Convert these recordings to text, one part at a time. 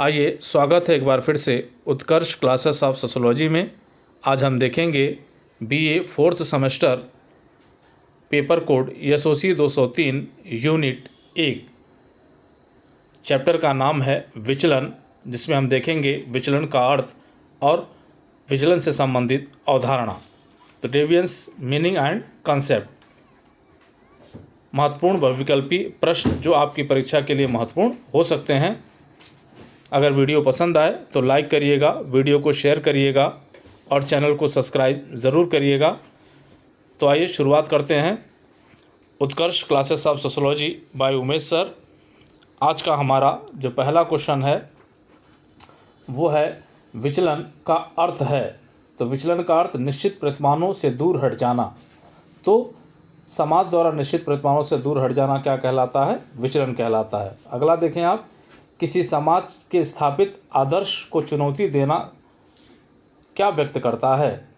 आइए, स्वागत है एक बार फिर से उत्कर्ष क्लासेस ऑफ सोशोलॉजी में। आज हम देखेंगे BA fourth semester paper code SOC 203 unit 1। Chapter का नाम है विचलन, जिसमें हम देखेंगे विचलन का अर्थ और विचलन से संबंधित अवधारणा। तो डेविएंस मीनिंग एंड कंसेप्ट। महत्वपूर्ण बहुविकल्पी प्रश्न जो आपकी परीक्षा के लिए महत्वपूर्ण हो सकते हैं। अगर वीडियो पसंद आए तो लाइक करिएगा, वीडियो को शेयर करिएगा और चैनल को सब्सक्राइब ज़रूर करिएगा। तो आइए शुरुआत करते हैं। Utkarsh classes of sociology by Umesh sir. आज का हमारा जो पहला क्वेश्चन है वो है विचलन का अर्थ है। तो विचलन का अर्थ निश्चित प्रतिमानों से दूर हट जाना। तो समाज द्वारा निश्चित प्रतिमानों से दूर हट जाना क्या कहलाता है? विचलन कहलाता है। अगला देखें आप, किसी समाज के स्थापित आदर्श को चुनौती देना क्या व्यक्त करता है?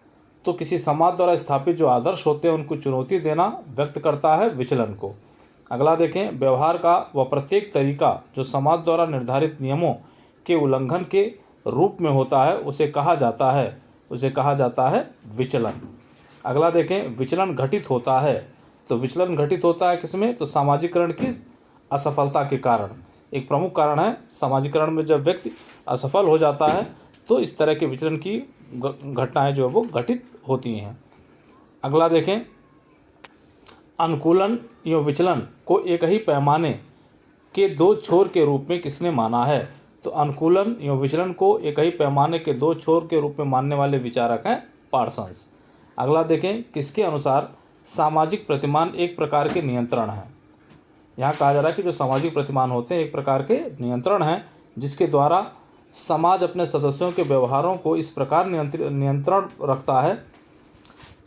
तो किसी समाज द्वारा स्थापित जो आदर्श होते हैं उनको चुनौती देना व्यक्त करता है विचलन को। अगला देखें, व्यवहार का वह प्रत्येक तरीका जो समाज द्वारा निर्धारित नियमों के उल्लंघन के रूप में होता है उसे कहा जाता है विचलन। अगला देखें, विचलन घटित होता है। तो विचलन घटित होता है किसमें? तो सामाजिकरण की असफलता के कारण। एक प्रमुख कारण है सामाजिकरण में जब व्यक्ति असफल हो जाता है तो इस तरह के विचलन की घटनाएं जो है वो घटित होती हैं। अगला देखें, अनुकूलन या विचलन को एक ही पैमाने के दो छोर के रूप में किसने माना है? तो अनुकूलन या विचलन को एक ही पैमाने के दो छोर के रूप में मानने वाले विचारक हैं पार्सन्स। अगला देखें, किसके अनुसार सामाजिक प्रतिमान एक प्रकार के नियंत्रण हैं? यहाँ कहा जा रहा है कि जो सामाजिक प्रतिमान होते हैं एक प्रकार के नियंत्रण हैं जिसके द्वारा समाज अपने सदस्यों के व्यवहारों को इस प्रकार नियंत्रण रखता है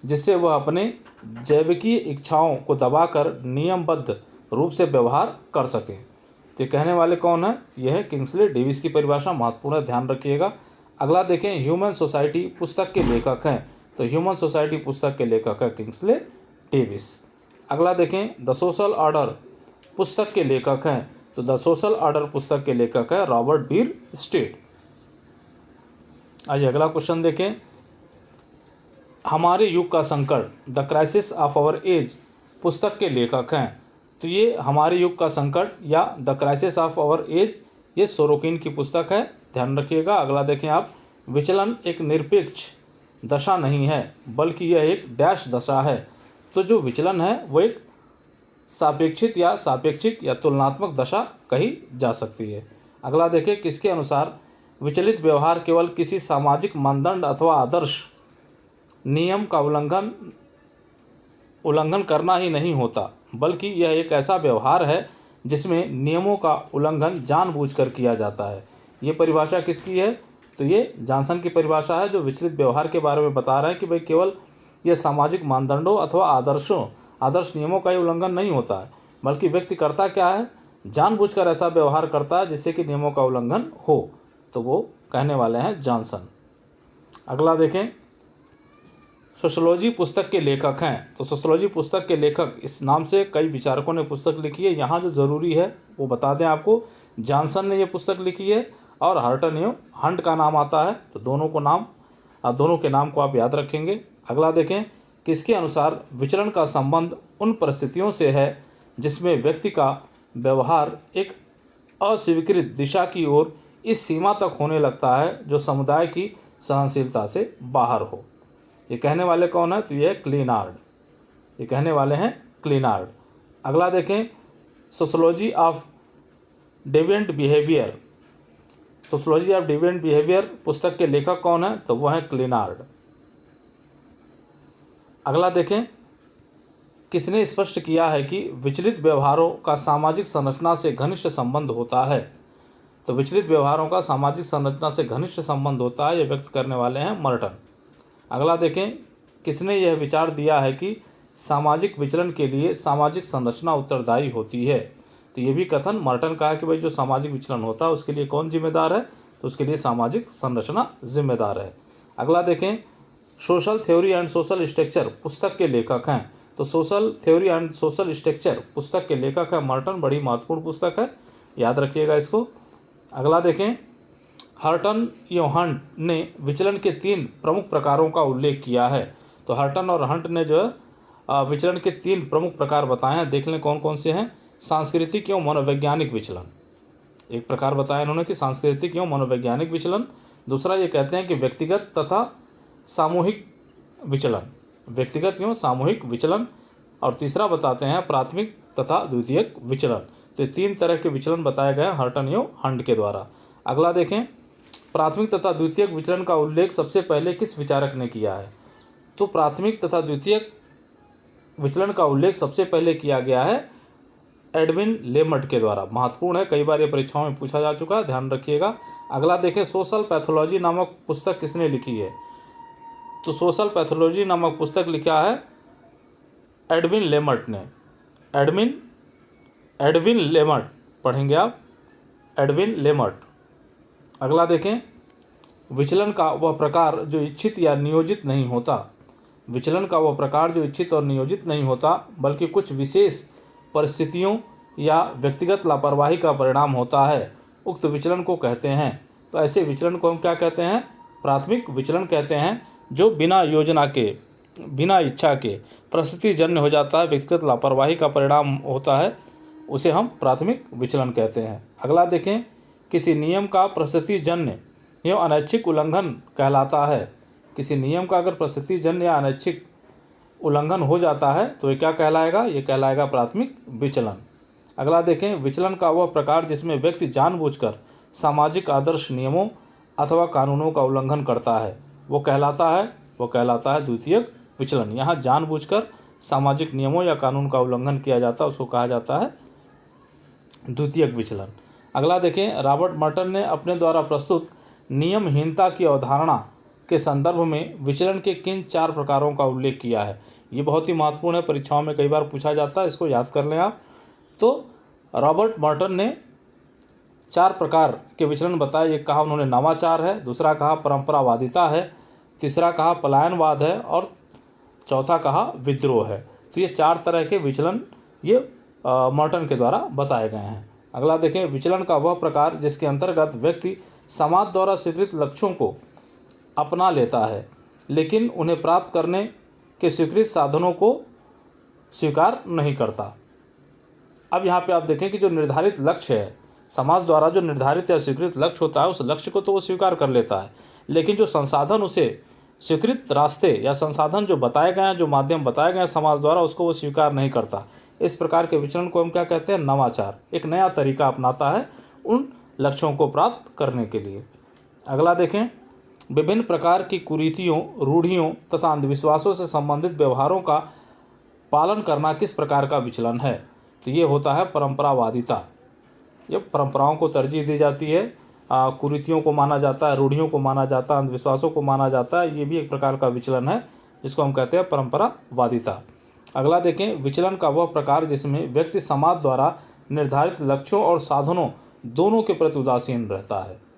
जिससे वह अपने जैविकीय इच्छाओं को दबाकर नियमबद्ध रूप से व्यवहार कर सके। तो ये कहने वाले कौन है? यह है किंग्सले डेविस की परिभाषा, महत्वपूर्ण है, ध्यान रखिएगा। अगला देखें, ह्यूमन सोसाइटी पुस्तक के लेखक हैं। तो ह्यूमन सोसाइटी पुस्तक के लेखक है किंग्सले डेविस। अगला देखें, द सोशल ऑर्डर पुस्तक के लेखक हैं। तो द सोशल ऑर्डर पुस्तक के लेखक है रॉबर्ट बीर स्टेट। आइए अगला क्वेश्चन देखें, हमारे युग का संकट the crisis of our age पुस्तक के लेखक हैं। तो ये हमारे युग का संकट या the crisis of our age ये सोरोकिन की पुस्तक है, ध्यान रखिएगा। अगला देखें आप, विचलन एक निरपेक्ष दशा नहीं है बल्कि यह एक डैश दशा है। तो जो विचलन है वो एक सापेक्षिक या तुलनात्मक दशा कही जा सकती है। अगला देखें, किसके अनुसार विचलित व्यवहार केवल किसी सामाजिक मानदंड अथवा आदर्श नियम का उल्लंघन करना ही नहीं होता बल्कि यह एक ऐसा व्यवहार है जिसमें नियमों का उल्लंघन जानबूझकर किया जाता है। ये परिभाषा किसकी है? तो ये जॉनसन की परिभाषा है जो विचलित व्यवहार के बारे में बता रहा है कि भाई केवल यह सामाजिक मानदंडों अथवा आदर्श नियमों का ही उल्लंघन नहीं होता है बल्कि व्यक्ति करता क्या है? जानबूझकर ऐसा व्यवहार करता है जिससे कि नियमों का उल्लंघन हो। तो वो कहने वाले हैं जॉनसन। अगला देखें, सोशोलॉजी पुस्तक के लेखक हैं। तो सोशोलॉजी पुस्तक के लेखक इस नाम से कई विचारकों ने पुस्तक लिखी है। यहाँ जो ज़रूरी है वो बता दें आपको, जॉनसन ने ये पुस्तक लिखी है और हर्टन एवं हंट का नाम आता है। तो दोनों के नाम को आप याद रखेंगे। अगला देखें, किसके अनुसार विचलन का संबंध उन परिस्थितियों से है जिसमें व्यक्ति का व्यवहार एक अस्वीकृत दिशा की ओर इस सीमा तक होने लगता है जो समुदाय की सहनशीलता से बाहर हो। ये कहने वाले कौन है? तो ये कहने वाले हैं क्लीनार्ड। अगला देखें, सोशोलॉजी ऑफ डेविएंट बिहेवियर पुस्तक के लेखक कौन है? तो वह है क्लीनार्ड। अगला देखें, किसने स्पष्ट किया है कि विचलित व्यवहारों का सामाजिक संरचना से घनिष्ठ संबंध होता है? तो विचलित व्यवहारों का सामाजिक संरचना से घनिष्ठ संबंध होता है, यह व्यक्त करने वाले हैं मर्टन। अगला देखें, किसने यह विचार दिया है कि सामाजिक विचलन के लिए सामाजिक संरचना उत्तरदायी होती है? तो ये भी कथन मर्टन का है कि भाई जो सामाजिक विचलन होता है उसके लिए कौन जिम्मेदार है? तो उसके लिए सामाजिक संरचना जिम्मेदार है। अगला देखें, social theory and social structure पुस्तक के लेखक हैं। तो social theory and social structure पुस्तक के लेखक है मर्टन। बड़ी महत्वपूर्ण पुस्तक है, याद रखिएगा इसको। अगला देखें, हर्टन एवं हंट ने विचलन के 3 प्रमुख प्रकारों का उल्लेख किया है। तो हर्टन और हंट ने जो है विचलन के 3 प्रमुख प्रकार बताए हैं। देख लें कौन कौन से हैं। सांस्कृतिक एवं मनोवैज्ञानिक विचलन, एक प्रकार बताया इन्होंने कि सांस्कृतिक एवं मनोवैज्ञानिक विचलन। दूसरा ये कहते हैं कि व्यक्तिगत तथा सामूहिक विचलन, व्यक्तिगत एवं सामूहिक विचलन। और तीसरा बताते हैं प्राथमिक तथा द्वितीयक विचलन। तो ये 3 तरह के विचलन बताए गए हैं हर्टन एवं हंट के द्वारा। अगला देखें, प्राथमिक तथा द्वितीयक विचलन का उल्लेख सबसे पहले किस विचारक ने किया है। तो प्राथमिक तथा द्वितीयक विचलन का उल्लेख सबसे पहले किया गया है एडविन लेमर्ट के द्वारा। महत्वपूर्ण है, कई बार ये परीक्षाओं में पूछा जा चुका है, ध्यान रखिएगा। अगला देखें, सोशल पैथोलॉजी नामक पुस्तक किसने लिखी है। तो सोशल पैथोलॉजी नामक पुस्तक लिखा है एडविन लेमर्ट ने। एडविन लेमर्ट पढ़ेंगे आप, एडविन लेमर्ट। अगला देखें, विचलन का वह प्रकार जो इच्छित या नियोजित नहीं होता। विचलन का वह प्रकार जो इच्छित और नियोजित नहीं होता बल्कि कुछ विशेष परिस्थितियों या व्यक्तिगत लापरवाही का परिणाम होता है, उक्त विचलन को कहते हैं। तो ऐसे विचलन को हम क्या कहते हैं, प्राथमिक विचलन कहते हैं। जो बिना योजना के, बिना इच्छा के परिस्थितिजन्य हो जाता है, व्यक्तिगत लापरवाही का परिणाम होता है, उसे हम प्राथमिक विचलन कहते हैं। अगला देखें, किसी नियम का परिस्थितिजन्य एवं अनैच्छिक उल्लंघन कहलाता है। किसी नियम का अगर परिस्थितिजन्य या अनैच्छिक उल्लंघन हो जाता है तो ये क्या कहलाएगा, ये कहलाएगा प्राथमिक विचलन। अगला देखें, विचलन का वह प्रकार जिसमें व्यक्ति जानबूझकर सामाजिक आदर्श नियमों अथवा कानूनों का उल्लंघन करता है, वो कहलाता है द्वितीयक विचलन। यहाँ जानबूझकर सामाजिक नियमों या कानून का उल्लंघन किया जाता है, उसको कहा जाता है द्वितीयक विचलन। अगला देखें, रॉबर्ट मर्टन ने अपने द्वारा प्रस्तुत नियमहीनता की अवधारणा के संदर्भ में विचलन के किन 4 प्रकारों का उल्लेख किया है। ये बहुत ही महत्वपूर्ण है, परीक्षाओं में कई बार पूछा जाता है, इसको याद कर लें आप। तो रॉबर्ट मर्टन ने 4 प्रकार के विचलन बताए। एक कहा उन्होंने नवाचार है, दूसरा कहा परंपरावादिता है, तीसरा कहा पलायनवाद है और चौथा कहा विद्रोह है। तो ये 4 तरह के विचलन ये मर्टन के द्वारा बताए गए हैं। अगला देखें, विचलन का वह प्रकार जिसके अंतर्गत व्यक्ति समाज द्वारा स्वीकृत लक्ष्यों को अपना लेता है लेकिन उन्हें प्राप्त करने के स्वीकृत साधनों को स्वीकार नहीं करता। अब यहाँ पे आप देखें कि जो निर्धारित लक्ष्य है, समाज द्वारा जो निर्धारित या स्वीकृत लक्ष्य होता है, उस लक्ष्य को तो वो स्वीकार कर लेता है, लेकिन जो संसाधन उसे स्वीकृत रास्ते या संसाधन जो बताए गए हैं, जो माध्यम बताए गए हैं समाज द्वारा, उसको वो स्वीकार नहीं करता। इस प्रकार के विचलन को हम क्या कहते हैं, नवाचार। एक नया तरीका अपनाता है उन लक्ष्यों को प्राप्त करने के लिए। अगला देखें, विभिन्न प्रकार की कुरीतियों, रूढ़ियों तथा अंधविश्वासों से संबंधित व्यवहारों का पालन करना किस प्रकार का विचलन है। तो ये होता है परंपरावादिता। ये परंपराओं को तरजीह दी जाती है, कुरीतियों को माना जाता है, रूढ़ियों को माना जाता है, अंधविश्वासों को माना जाता है। ये भी एक प्रकार का विचलन है जिसको हम कहते हैं परंपरावादिता। अगला देखें, विचलन का वह प्रकार जिसमें व्यक्ति समाज द्वारा निर्धारित लक्ष्यों और साधनों दोनों के प्रति उदासीन रहता है।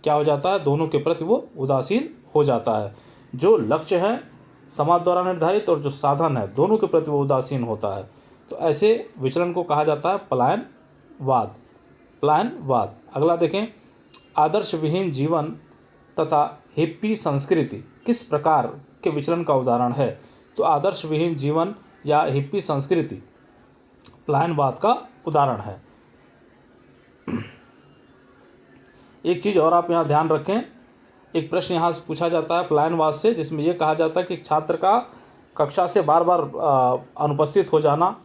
क्या हो जाता है, दोनों के प्रति वो उदासीन हो जाता है। जो लक्ष्य है समाज द्वारा निर्धारित और जो साधन है दोनों के प्रति वो उदासीन होता है। तो ऐसे विचलन को कहा जाता है पलायनवाद। अगला देखें, आदर्श विहीन जीवन तथा हिप्पी संस्कृति किस प्रकार के विचलन का उदाहरण है। तो आदर्श विहीन जीवन या हिप्पी संस्कृति पलायनवाद का उदाहरण है। एक चीज़ और आप यहाँ ध्यान रखें, एक प्रश्न यहाँ से पूछा जाता है पलायनवाद से, जिसमें यह कहा जाता है कि छात्र का कक्षा से बार बार अनुपस्थित हो जाना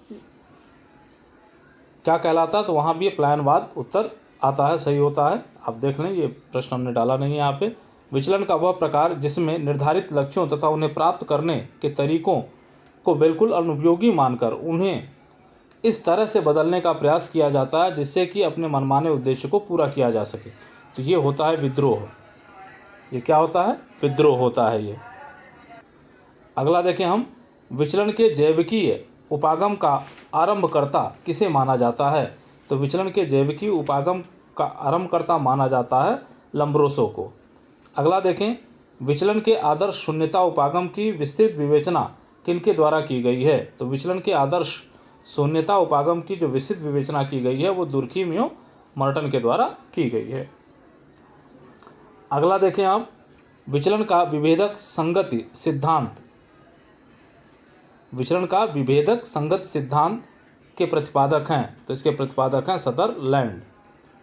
क्या कहलाता है। तो वहाँ भी ये पलायनवाद उत्तर आता है, सही होता है। आप देख लें, ये प्रश्न हमने डाला नहीं है यहाँ पे। विचलन का वह प्रकार जिसमें निर्धारित लक्ष्यों तथा उन्हें प्राप्त करने के तरीकों को बिल्कुल अनुपयोगी मानकर उन्हें इस तरह से बदलने का प्रयास किया जाता है जिससे कि अपने मनमाने उद्देश्य को पूरा किया जा सके। तो ये होता है विद्रोह। ये क्या होता है, विद्रोह होता है ये। अगला देखें हम, विचलन के जैविकीय उपागम का आरंभकर्ता किसे माना जाता है। तो विचलन के जैविकीय उपागम का आरंभकर्ता माना जाता है लम्ब्रोसो को। अगला देखें, विचलन के आदर्श शून्यता उपागम की विस्तृत विवेचना किनके द्वारा की गई है। तो विचलन के आदर्श शून्यता उपागम की जो विस्तृत विवेचना की गई है वो दुर्खीम एवं मर्टन के द्वारा की गई है। अगला देखें आप, विचलन का विभेदक संगति सिद्धांत। विचलन का विभेदक संगत सिद्धांत के प्रतिपादक हैं, तो इसके प्रतिपादक हैं सदरलैंड।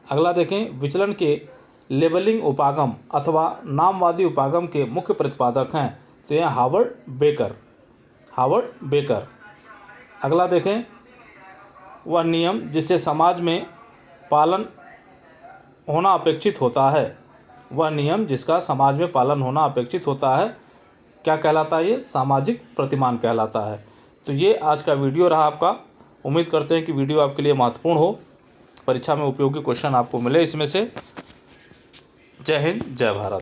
अगला देखें, विचलन के लेबलिंग उपागम अथवा नामवादी उपागम के मुख्य प्रतिपादक हैं, तो यह हावर्ड बेकर। अगला देखें, वह नियम जिससे समाज में पालन होना अपेक्षित होता है, वह नियम जिसका समाज में पालन होना अपेक्षित होता है, क्या कहलाता है? ये सामाजिक प्रतिमान कहलाता है। तो ये आज का वीडियो रहा आपका। उम्मीद करते हैं कि वीडियो आपके लिए महत्वपूर्ण हो, परीक्षा में उपयोगी क्वेश्चन आपको मिले इसमें से। जय हिंद, जय भारत।